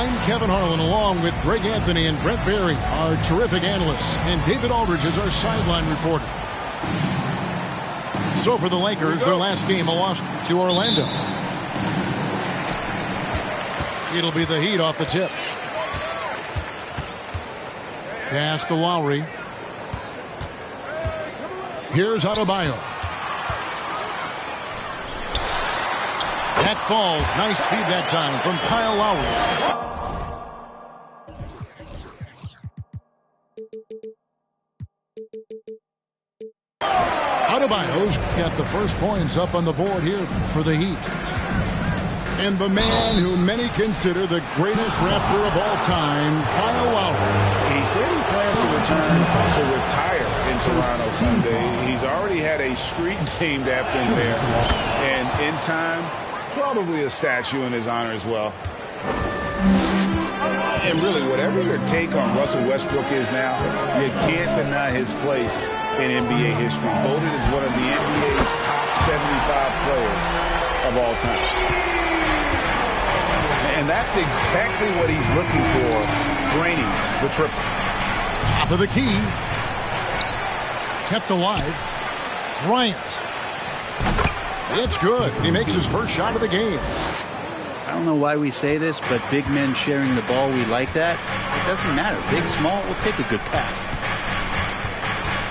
I'm Kevin Harlan, along with Greg Anthony and Brent Barry, our terrific analysts, and David Aldridge is our sideline reporter. So for the Lakers, their last game, a loss to Orlando. It'll be the Heat off the tip. Pass to Lowry. Here's Adebayo. That falls. Nice feed that time from Kyle Lowry. Adebayo's got the first points up on the board here for the Heat. And the man who many consider the greatest Raptor of all time, Kyle Lowry. He said he plans to return to retire in Toronto Sunday. He's already had a street named after him there. And in time, probably a statue in his honor as well. And really, whatever your take on Russell Westbrook is now, you can't deny his place in NBA history. Voted as one of the NBA's top 75 players of all time. And that's exactly what he's looking for, draining the triple. Top of the key. Kept alive. Bryant. It's good. He makes his first shot of the game. I don't know why we say this, but big men sharing the ball, we like that. It doesn't matter. Big, small, we'll take a good pass.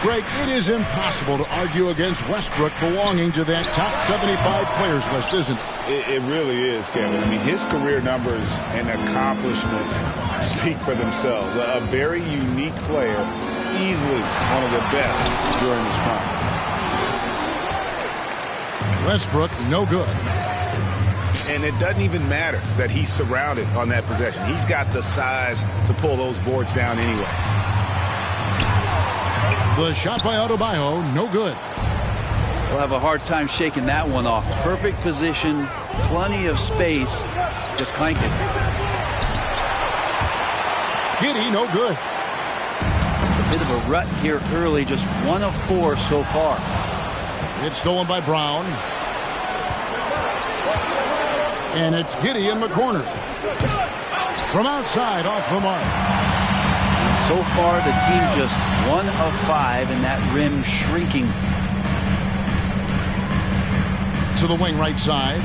Greg, it is impossible to argue against Westbrook belonging to that top 75 players list, isn't it? It really is, Kevin. I mean, his career numbers and accomplishments speak for themselves. A very unique player, easily one of the best during his prime. Westbrook, no good. And it doesn't even matter that he's surrounded on that possession. He's got the size to pull those boards down anyway. The shot by Adebayo, no good. We'll have a hard time shaking that one off. Perfect position, plenty of space. Just clank it. Giddey, no good. A bit of a rut here early, just 1 of 4 so far. It's stolen by Brown. And it's Giddey in the corner. From outside, off the mark. So far, the team just 1 of 5, and that rim shrinking. To the wing right side.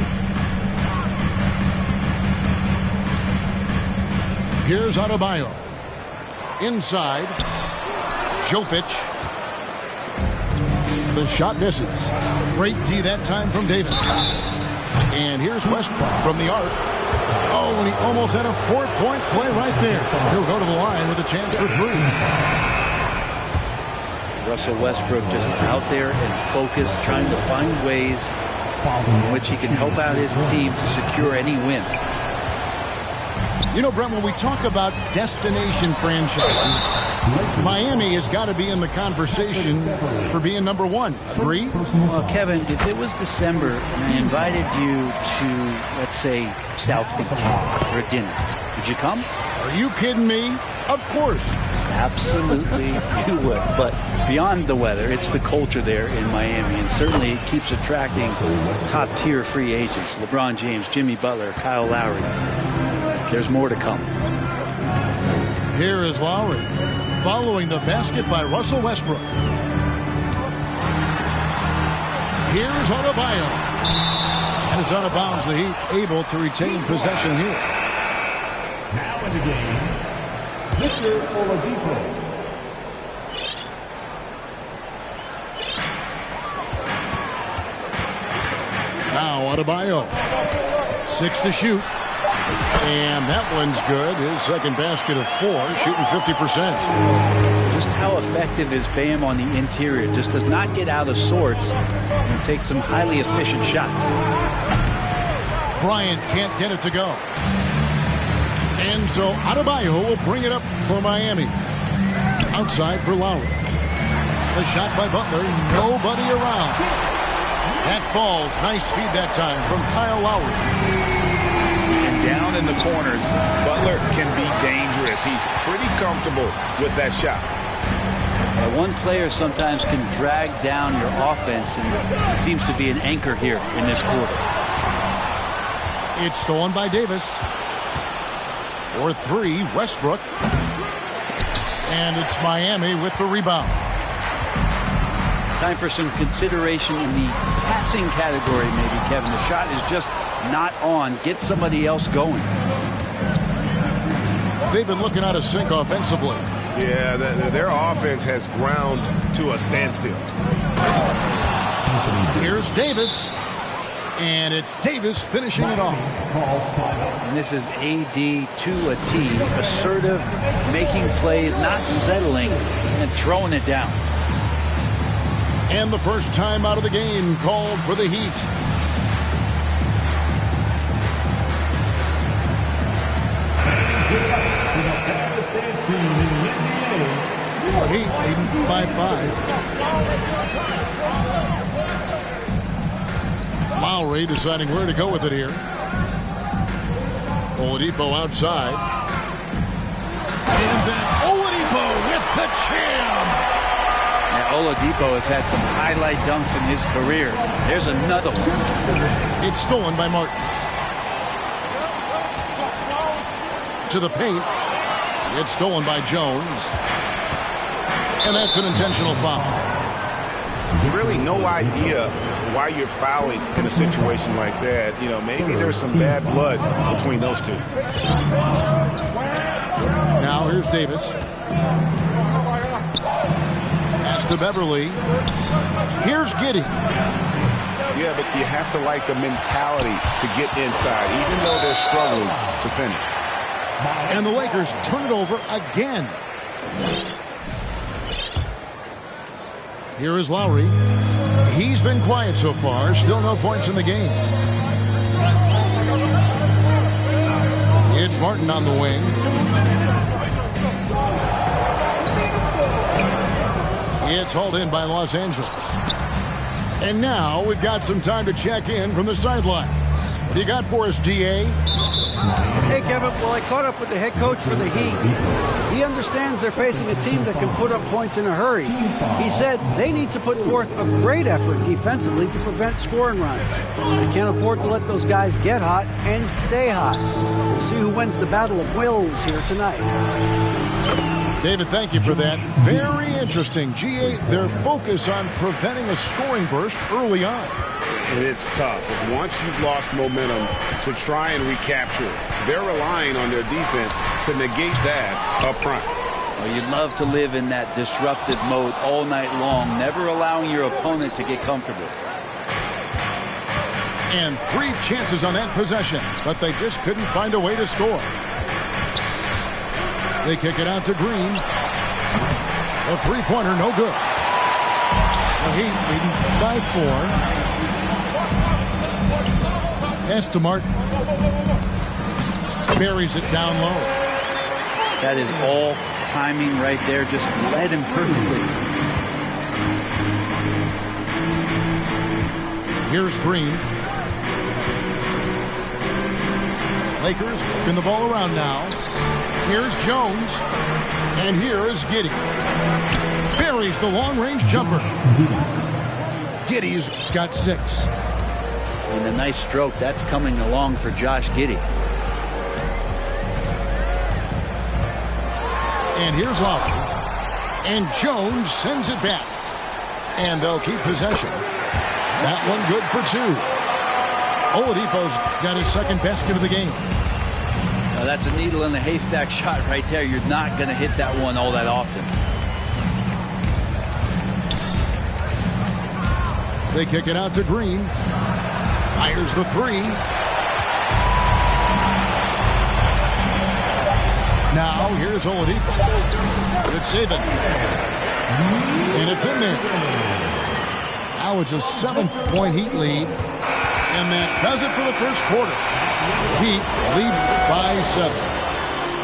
Here's Adebayo. Inside. Jovic. The shot misses. Great D that time from Davis. And here's Westbrook from the arc. Oh, and he almost had a 4-point play right there. He'll go to the line with a chance for 3. Russell Westbrook just out there and focused, trying to find ways in which he can help out his team to secure any win. You know, Brent, when we talk about destination franchises, Miami has got to be in the conversation for being number 1. Agree? Well, Kevin, if it was December and I invited you to, let's say, South Beach for a dinner, would you come? Are you kidding me? Of course. Absolutely, you would. But beyond the weather, it's the culture there in Miami, and certainly it keeps attracting top-tier free agents. LeBron James, Jimmy Butler, Kyle Lowry. There's more to come. Here is Lowry, following the basket by Russell Westbrook. Here's Adebayo. And it's out of bounds. The Heat able to retain possession here. Now in the game, Victor Oladipo. Now Adebayo. 6 to shoot. And that one's good. His second basket of 4, shooting 50%. Just how effective is Bam on the interior? Just does not get out of sorts and takes some highly efficient shots. Bryant can't get it to go. And so Adebayo will bring it up for Miami. Outside for Lowry. The shot by Butler. Nobody around. That falls. Nice feed that time from Kyle Lowry. Down in the corners, Butler can be dangerous. He's pretty comfortable with that shot. One player sometimes can drag down your offense, and he seems to be an anchor here in this quarter. It's stolen by Davis. For three, Westbrook. And it's Miami with the rebound. Time for some consideration in the passing category, maybe, Kevin. The shot is just not on. Get somebody else going. They've been looking out of sync offensively. Yeah, their offense has ground to a standstill. Here's Davis. And it's Davis finishing it off. And this is AD to a T. Assertive, making plays, not settling, and throwing it down. And the first time out of the game called for the Heat. Heat leading by 5. Lowry deciding where to go with it here. Oladipo outside. And then Oladipo with the jam. Now, Oladipo has had some highlight dunks in his career. There's another one. It's stolen by Martin. To the paint. It's stolen by Jones. And that's an intentional foul. Really no idea why you're fouling in a situation like that. You know, maybe there's some bad blood between those two. Now here's Davis. Pass to Beverly. Here's Giddey. Yeah, but you have to like the mentality to get inside, even though they're struggling to finish. And the Lakers turn it over again. Here is Lowry. He's been quiet so far. Still no points in the game. It's Martin on the wing. It's hauled in by Los Angeles. And now we've got some time to check in from the sidelines. What do you got for us, DA? Hey, Kevin. Well, I caught up with the head coach for the Heat. He understands they're facing a team that can put up points in a hurry. He said they need to put forth a great effort defensively to prevent scoring runs. They can't afford to let those guys get hot and stay hot. We'll see who wins the battle of wills here tonight. David, thank you for that. Very interesting. GA, their focus on preventing a scoring burst early on. It's tough. Once you've lost momentum to try and recapture it, they're relying on their defense to negate that up front. Well, you'd love to live in that disruptive mode all night long, never allowing your opponent to get comfortable. And 3 chances on that possession, but they just couldn't find a way to score. They kick it out to Green. A three-pointer, no good. The Heat leading by 4. Pass to Martin. Buries it down low. That is all timing right there. Just led him perfectly. Here's Green. Lakers working the ball around now. Here's Jones. And here is Giddey. Buries the long-range jumper. Giddey's got 6. And a nice stroke. That's coming along for Josh Giddey. And here's Lowry. And Jones sends it back. And they'll keep possession. That one good for 2. Oladipo's got his second basket of the game. Now that's a needle in the haystack shot right there. You're not going to hit that one all that often. They kick it out to Green. Fires the 3. Now here's Oladipo. Good saving. And it's in there. Now it's a 7-point Heat lead. And that does it for the first quarter. Heat lead by 7.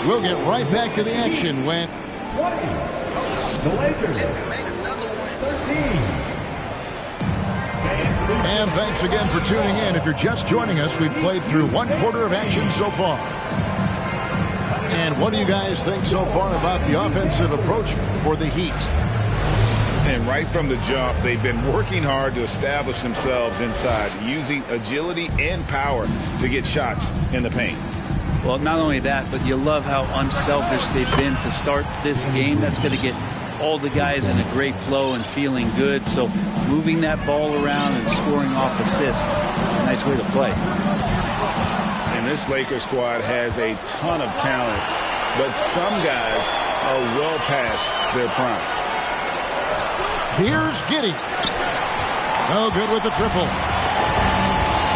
We'll get right back to the action when 20. The Lakers. 13. And thanks again for tuning in. If you're just joining us, we've played through 1 quarter of action so far. And what do you guys think so far about the offensive approach for the Heat? And right from the jump, they've been working hard to establish themselves inside, using agility and power to get shots in the paint. Well, not only that, but you love how unselfish they've been to start this game. That's going to get all the guys in a great flow and feeling good. So moving that ball around and scoring off assists, it's a nice way to play. And this Lakers squad has a ton of talent, but some guys are well past their prime. Here's Giddey. No good with the triple.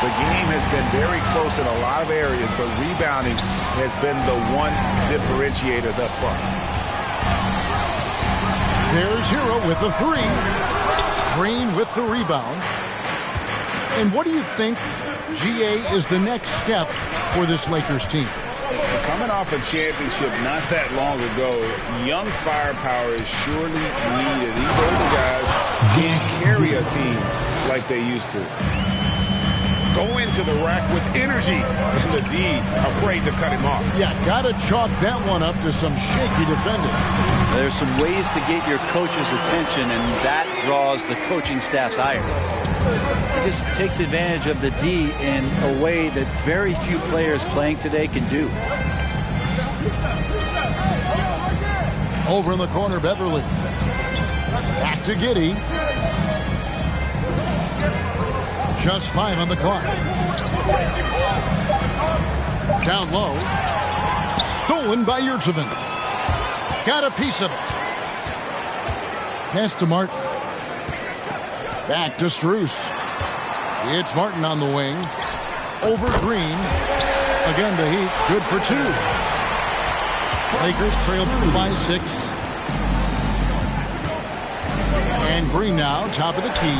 The game has been very close in a lot of areas, but rebounding has been the one differentiator thus far. There's Hero with the three. Green with the rebound. And what do you think, GA, is the next step for this Lakers team? Coming off a championship not that long ago, young firepower is surely needed. These older guys can't carry a team like they used to. Go into the rack with energy, and the D afraid to cut him off. Yeah, got to chalk that one up to some shaky defending. There's some ways to get your coach's attention, and that draws the coaching staff's ire. He just takes advantage of the D in a way that very few players playing today can do. Over in the corner, Beverly. Back to Giddey. Just 5 on the clock. Down low. Stolen by Yurtseven. Got a piece of it. Pass to Martin. Back to Strus. It's Martin on the wing. Over Green. Again, the Heat. Good for 2. Lakers trail by 6. And Green now, top of the key.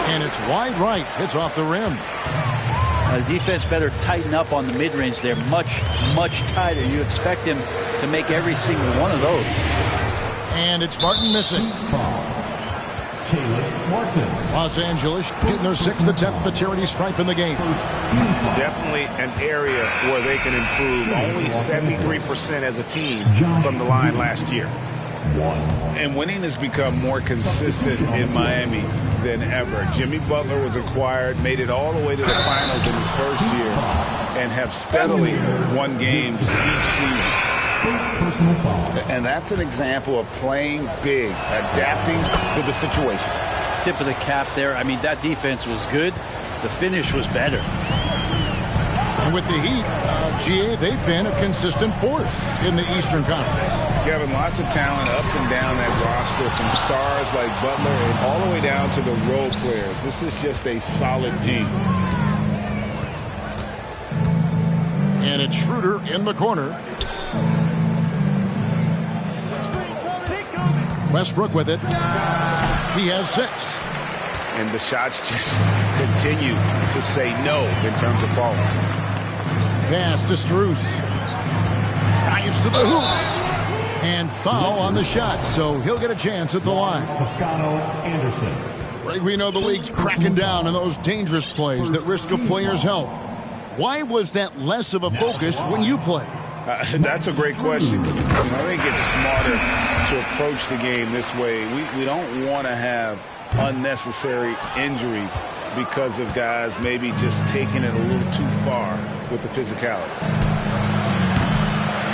And it's wide right. Hits off the rim. The defense better tighten up on the mid-range. They're much, much tighter. You expect him to make every single one of those. And it's Martin missing. Los Angeles getting their 6th attempt at the charity stripe in the game. Definitely an area where they can improve. Only 73% as a team from the line last year. And winning has become more consistent in Miami than ever. Jimmy Butler was acquired, made it all the way to the finals in his first year, and have steadily won games each season. And that's an example of playing big, adapting to the situation. Tip of the cap there. I mean, that defense was good. The finish was better. And with the Heat, GA, they've been a consistent force in the Eastern Conference. Kevin, lots of talent up and down that roster, from stars like Butler and all the way down to the role players. This is just a solid team. And it's Schroeder in the corner. Westbrook with it. He has 6. And the shots just continue to say no in terms of falling. Pass to Strus. Drives to the hoop. And foul on the shot, so he'll get a chance at the line. Right, we know the league's cracking down on those dangerous plays that risk a player's health. Why was that less of a focus when you play? That's a great question. I think it's smarter to approach the game this way. We don't want to have unnecessary injury because of guys maybe just taking it a little too far with the physicality.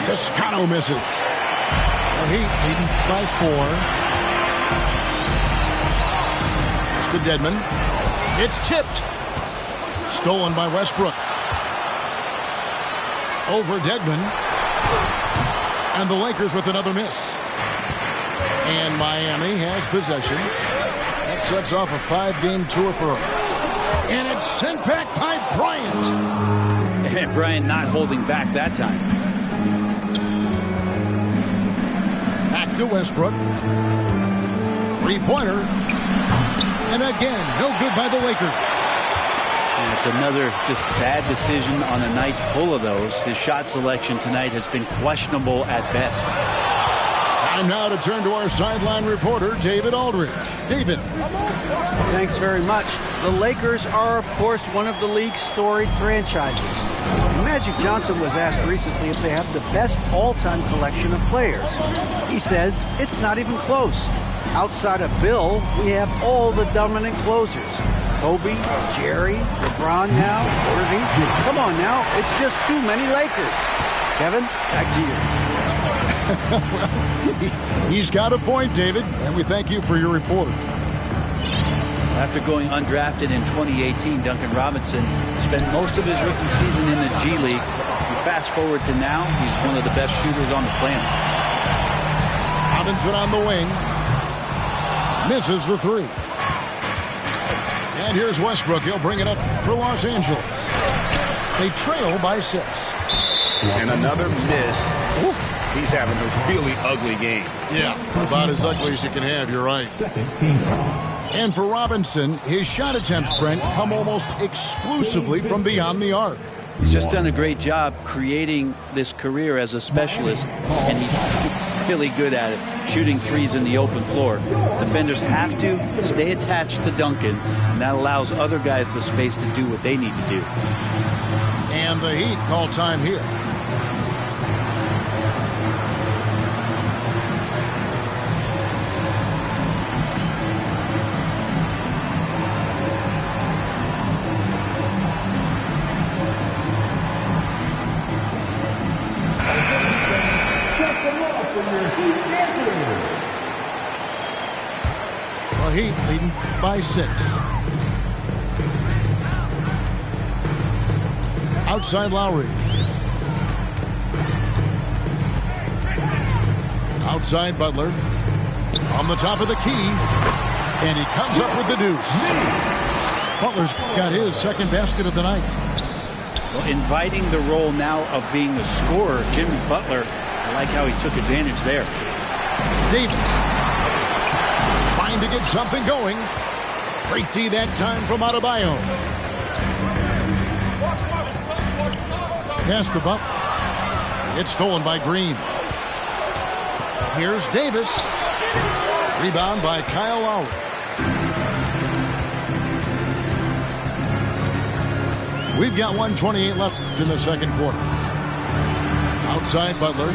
Toscano misses. The Heat leading by 4. It's to Dedmon. It's tipped. Stolen by Westbrook. Over Dedmon. And the Lakers with another miss. And Miami has possession. That sets off a 5-game tour for them. And it's sent back by Bryant. And Bryant not holding back that time. Back to Westbrook. 3-pointer. And again, no good by the Lakers. And it's another just bad decision on a night full of those. His shot selection tonight has been questionable at best. Time now to turn to our sideline reporter, David Aldridge. David. Thanks very much. The Lakers are, of course, one of the league's storied franchises. Magic Johnson was asked recently if they have the best all-time collection of players. He says it's not even close. Outside of Bill, we have all the dominant closers. Kobe, Jerry, LeBron now, Irving. Come on now, it's just too many Lakers. Kevin, back to you. He's got a point, David, and we thank you for your report. After going undrafted in 2018, Duncan Robinson spent most of his rookie season in the G League. You fast forward to now, he's one of the best shooters on the planet. Robinson on the wing. Misses the three. And here's Westbrook. He'll bring it up for Los Angeles. They trail by 6. And another miss. Oof. He's having a really ugly game. Yeah, about as ugly as you can have. You're right. And for Robinson, his shot attempts, Brent, come almost exclusively from beyond the arc. He's just done a great job creating this career as a specialist, and he's really good at it, shooting threes in the open floor. Defenders have to stay attached to Duncan, and that allows other guys the space to do what they need to do. And the Heat call time here. Heat leading by 6. Outside Lowry. Outside Butler. On the top of the key. And he comes up with the deuce. Butler's got his second basket of the night. Well, inviting the role now of being the scorer, Jimmy Butler. I like how he took advantage there. Davis. Trying to get something going. Great D that time from Adebayo. Pass to Butler. It's stolen by Green. Here's Davis. Rebound by Kyle Lowry. We've got 1:28 left in the second quarter. Outside Butler.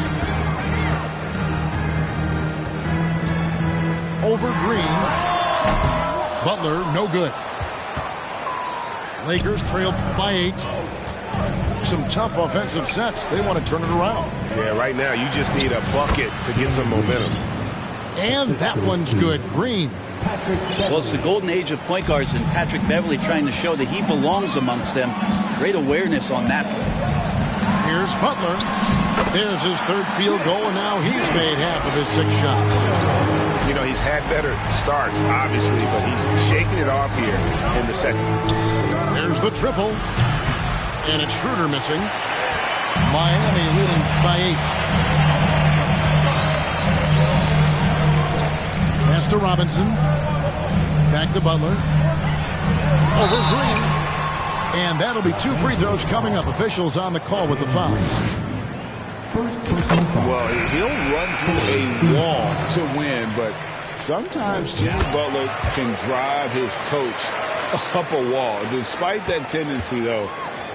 Over Green. Butler, no good. Lakers trailed by 8. Some tough offensive sets. They want to turn it around. Yeah, right now you just need a bucket to get some momentum. And that one's good. Green. Well, it's the golden age of point guards, and Patrick Beverley trying to show that he belongs amongst them. Great awareness on that. Here's Butler. There's his third field goal, and now he's made half of his 6 shots. You know, he's had better starts, obviously, but he's shaking it off here in the second. There's the triple. And it's Schroeder missing. Miami leading by 8. Pass to Robinson. Back to Butler. Over Green. And that'll be 2 free throws coming up. Officials on the call with the foul. Well, he'll run through a wall to win, but sometimes Jimmy Butler can drive his coach up a wall. Despite that tendency, though,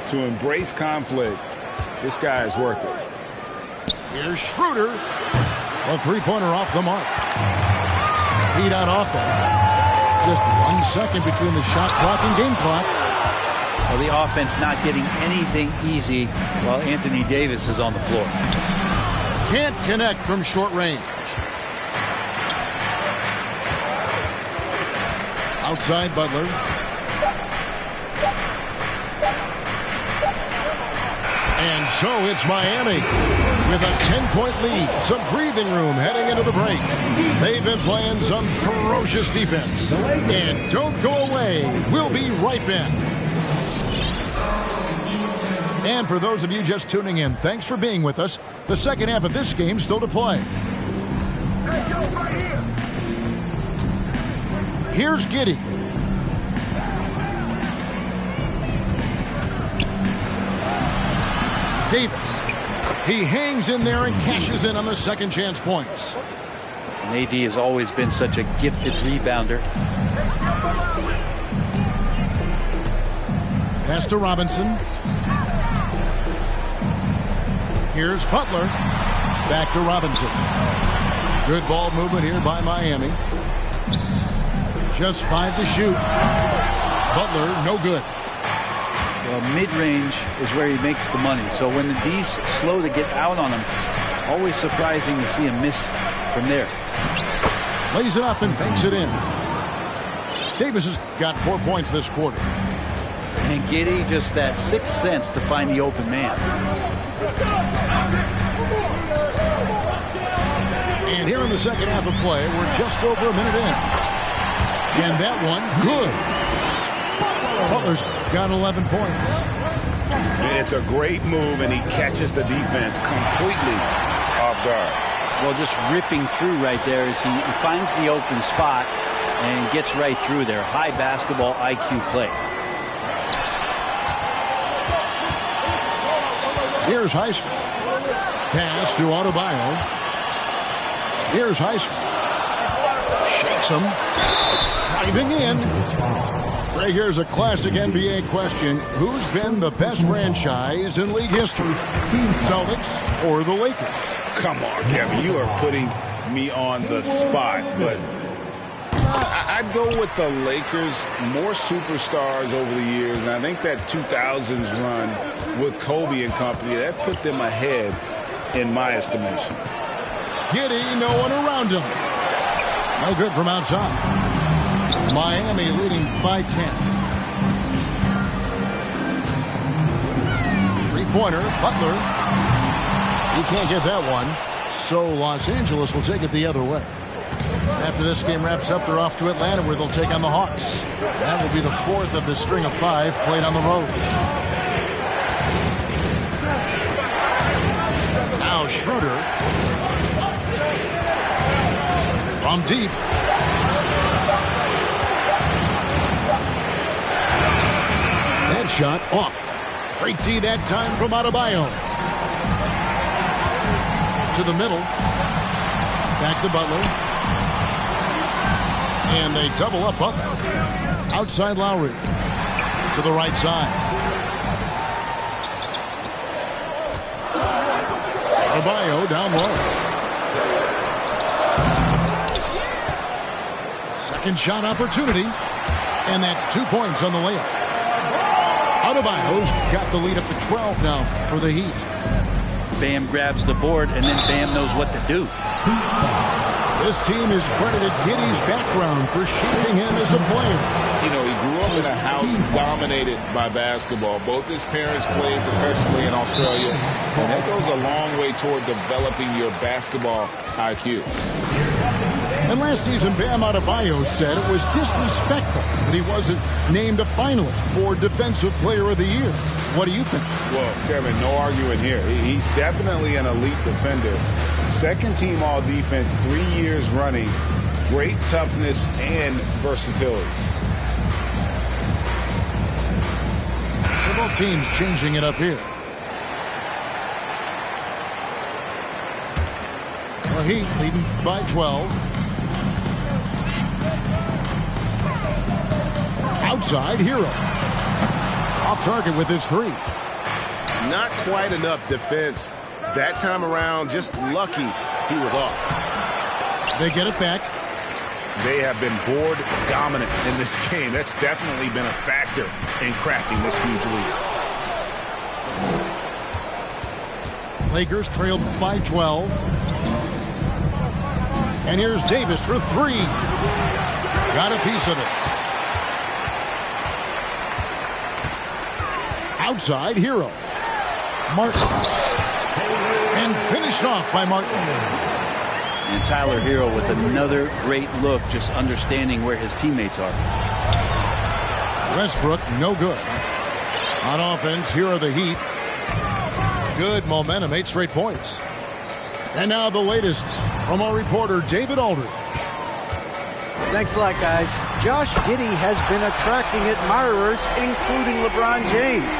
to embrace conflict, this guy is worth it. Here's Schroeder. A three-pointer off the mark. Heat on offense. Just 1 second between the shot clock and game clock. Well, the offense not getting anything easy while Anthony Davis is on the floor. Can't connect from short range. Outside Butler. And so it's Miami with a 10-point lead. Some breathing room heading into the break. They've been playing some ferocious defense. And don't go away. We'll be right back. And for those of you just tuning in, thanks for being with us. The second half of this game still to play. Here's Giddey. Davis. He hangs in there and cashes in on the second chance points. And AD has always been such a gifted rebounder. Pass to Robinson. Here's Butler. Back to Robinson. Good ball movement here by Miami. Just 5 to shoot. Butler, no good. Well, mid-range is where he makes the money. So when the D's slow to get out on him, always surprising to see him miss from there. Lays it up and banks it in. Davis has got 4 points this quarter. And Giddey, just that sixth sense to find the open man. And here in the second half of play, we're just over a minute in. And that one, good. Butler's got 11 points. It's a great move, and he catches the defense completely off guard. Well, just ripping through right there as he finds the open spot and gets right through there. High basketball IQ play. Here's Heisman. Pass to Adebayo. Here's Heisman. Shakes him. Driving in. Right here's a classic NBA question. Who's been the best franchise in league history? Celtics or the Lakers? Come on, Kevin. You are putting me on the spot. But I'd go with the Lakers. More superstars over the years. And I think that 2000s run with Kobe and company, that put them ahead in my estimation. Giddey, no one around him. No good from outside. Miami leading by 10. Three-pointer, Butler. He can't get that one. So Los Angeles will take it the other way. After this game wraps up, they're off to Atlanta where they'll take on the Hawks. That will be the fourth of the string of 5 played on the road. Now Schroeder. From deep. That shot off. Great D that time from Adebayo. To the middle. Back to Butler. And they double up Butler. Outside Lowry. To the right side. Adebayo down low. Second shot opportunity. And that's 2 points on the layup. Adebayo's got the lead up to 12 now for the Heat. Bam grabs the board, and then Bam knows what to do. This team has credited Giddey's background for shaping him as a player. You know, he grew up in a house dominated by basketball. Both his parents played professionally in Australia, and that goes a long way toward developing your basketball IQ. And last season, Bam Adebayo said it was disrespectful that he wasn't named a finalist for Defensive Player of the Year. What do you think? Well, Kevin, no arguing here. He's definitely an elite defender. Second team all defense 3 years running. Great toughness and versatility. So both teams changing it up here. The Heat leading by 12. Outside, Hero. Off target with his 3. Not quite enough defense that time around. Just lucky he was off. They get it back. They have been board dominant in this game. That's definitely been a factor in crafting this huge lead. Lakers trailed by 12. And here's Davis for 3. Got a piece of it. Outside, Hero. Martin. And finished off by Martin. And Tyler Hero with another great look, just understanding where his teammates are. Westbrook, no good. On offense, here are the Heat. Good momentum, 8 straight points. And now the latest from our reporter, David Aldridge. Thanks a lot, guys. Josh Giddey has been attracting admirers, including LeBron James.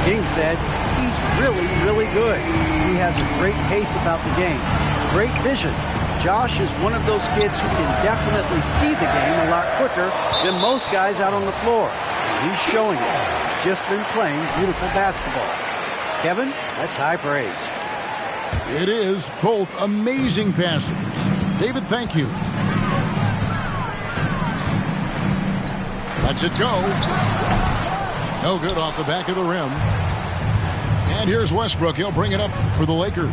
King said he's really, really good. He has a great pace about the game. Great vision. Josh is one of those kids who can definitely see the game a lot quicker than most guys out on the floor. And he's showing it. Just been playing beautiful basketball. Kevin, that's high praise. It is both amazing passes. David, thank you. Lets it go. No good off the back of the rim. And here's Westbrook. He'll bring it up for the Lakers.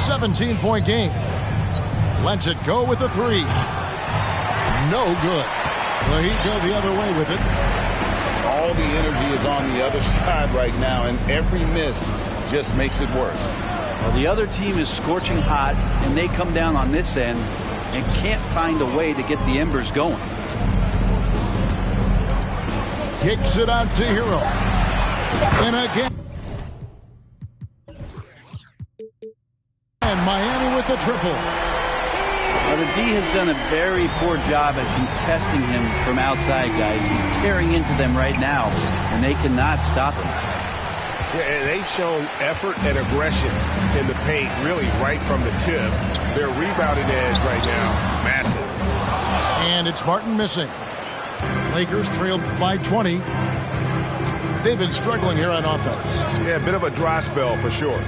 17-point game. Lets it go with a three. No good. The Heat go the other way with it. All the energy is on the other side right now, and every miss just makes it worse. Well, the other team is scorching hot, and they come down on this end and can't find a way to get the embers going. Kicks it out to Hero. And again. And Miami with the triple. Well, the D has done a very poor job at contesting him from outside, guys. He's tearing into them right now, and they cannot stop him. Yeah, they've shown effort and aggression in the paint, really right from the tip. Their rebounding edge right now, massive. And it's Martin missing. Lakers trailed by 20. They've been struggling here on offense. Yeah, a bit of a dry spell for sure.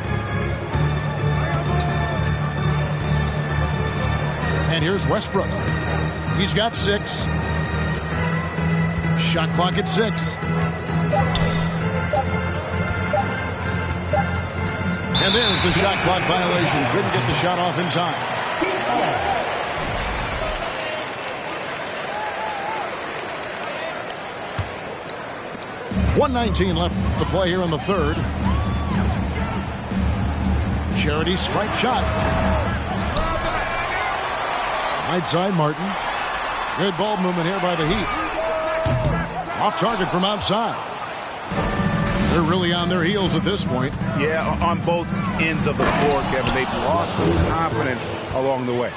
And here's Westbrook. He's got 6. Shot clock at 6. And there's the shot clock violation. Couldn't get the shot off in time. .119 left to play here in the third. Charity stripe shot. Right side, Martin. Good ball movement here by the Heat. Off target from outside. They're really on their heels at this point. Yeah, on both ends of the floor, Kevin. They've lost some confidence along the way.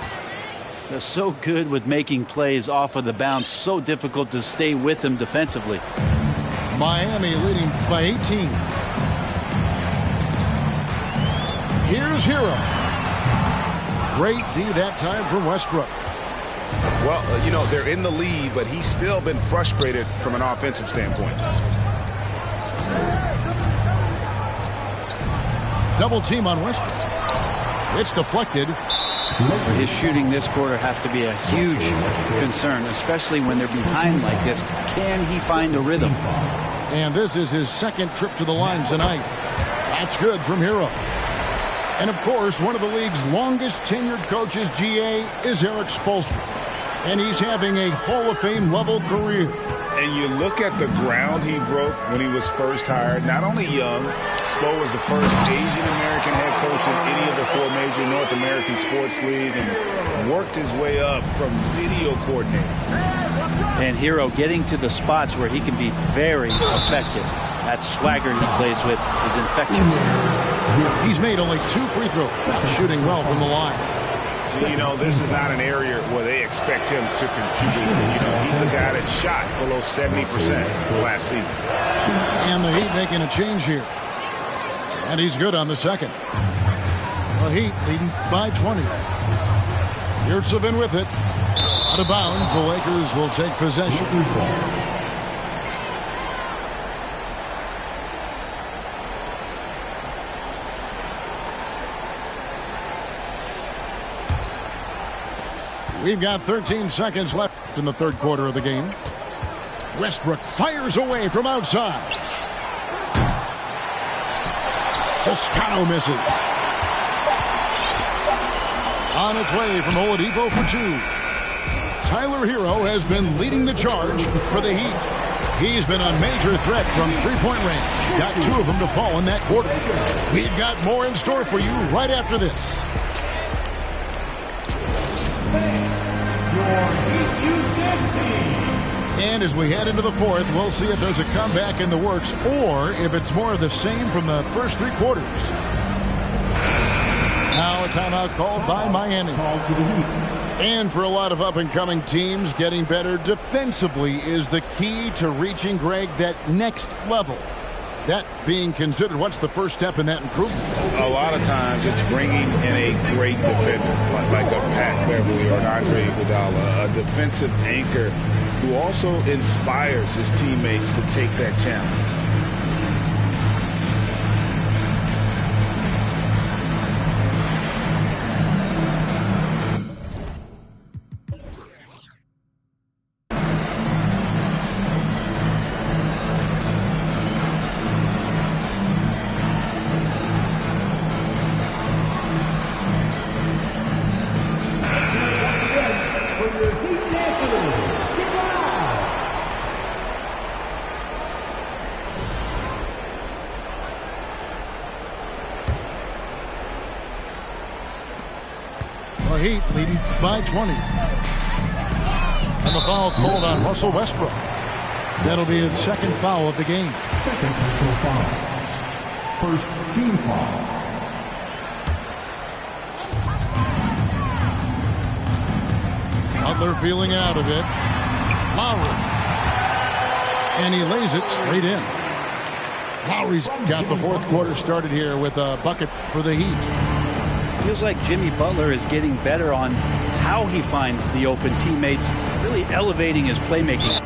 They're so good with making plays off of the bounce. So difficult to stay with them defensively. Miami leading by 18. Here's Hero. Great D that time from Westbrook. Well, you know, they're in the lead, but he's still been frustrated from an offensive standpoint. Double team on Westbrook. It's deflected. His shooting this quarter has to be a huge concern, especially when they're behind like this. Can he find a rhythm? And this is his second trip to the line tonight. That's good from Hero. And, of course, one of the league's longest tenured coaches, GA, is Eric Spoelstra. And he's having a Hall of Fame level career. And you look at the ground he broke when he was first hired. Not only young, Spo was the first Asian-American head coach in any of the 4 major North American sports leagues and worked his way up from video coordinator. And Hero getting to the spots where he can be very effective. That swagger he plays with is infectious. He's made only 2 free throws, shooting well from the line. You know, this is not an area where they expect him to contribute. You know, he's a guy that shot below 70% last season. And the Heat making a change here. And he's good on the second. The Heat leading by 20. Yurtsevin with it. Out of bounds, the Lakers will take possession. We've got 13 seconds left in the third quarter of the game. Westbrook fires away from outside. Toscano misses. On its way from Oladipo for 2. Tyler Hero has been leading the charge for the Heat. He's been a major threat from three-point range. Got 2 of them to fall in that quarter. We've got more in store for you right after this. And as we head into the fourth, we'll see if there's a comeback in the works or if it's more of the same from the first 3 quarters. Now a timeout called by Miami. And for a lot of up-and-coming teams, getting better defensively is the key to reaching, Greg, that next level. That being considered, what's the first step in that improvement? A lot of times it's bringing in a great defender, like a Pat Beverly or an Andre Iguodala, a defensive anchor who also inspires his teammates to take that challenge. Get out. The Heat leading by 20. And the foul called on Russell Westbrook. That'll be his second foul of the game. Second personal foul. First team foul. Butler feeling out of it. Lowry. And he lays it straight in. Lowry's got the fourth quarter started here with a bucket for the Heat. Feels like Jimmy Butler is getting better on how he finds the open teammates, really elevating his playmaking.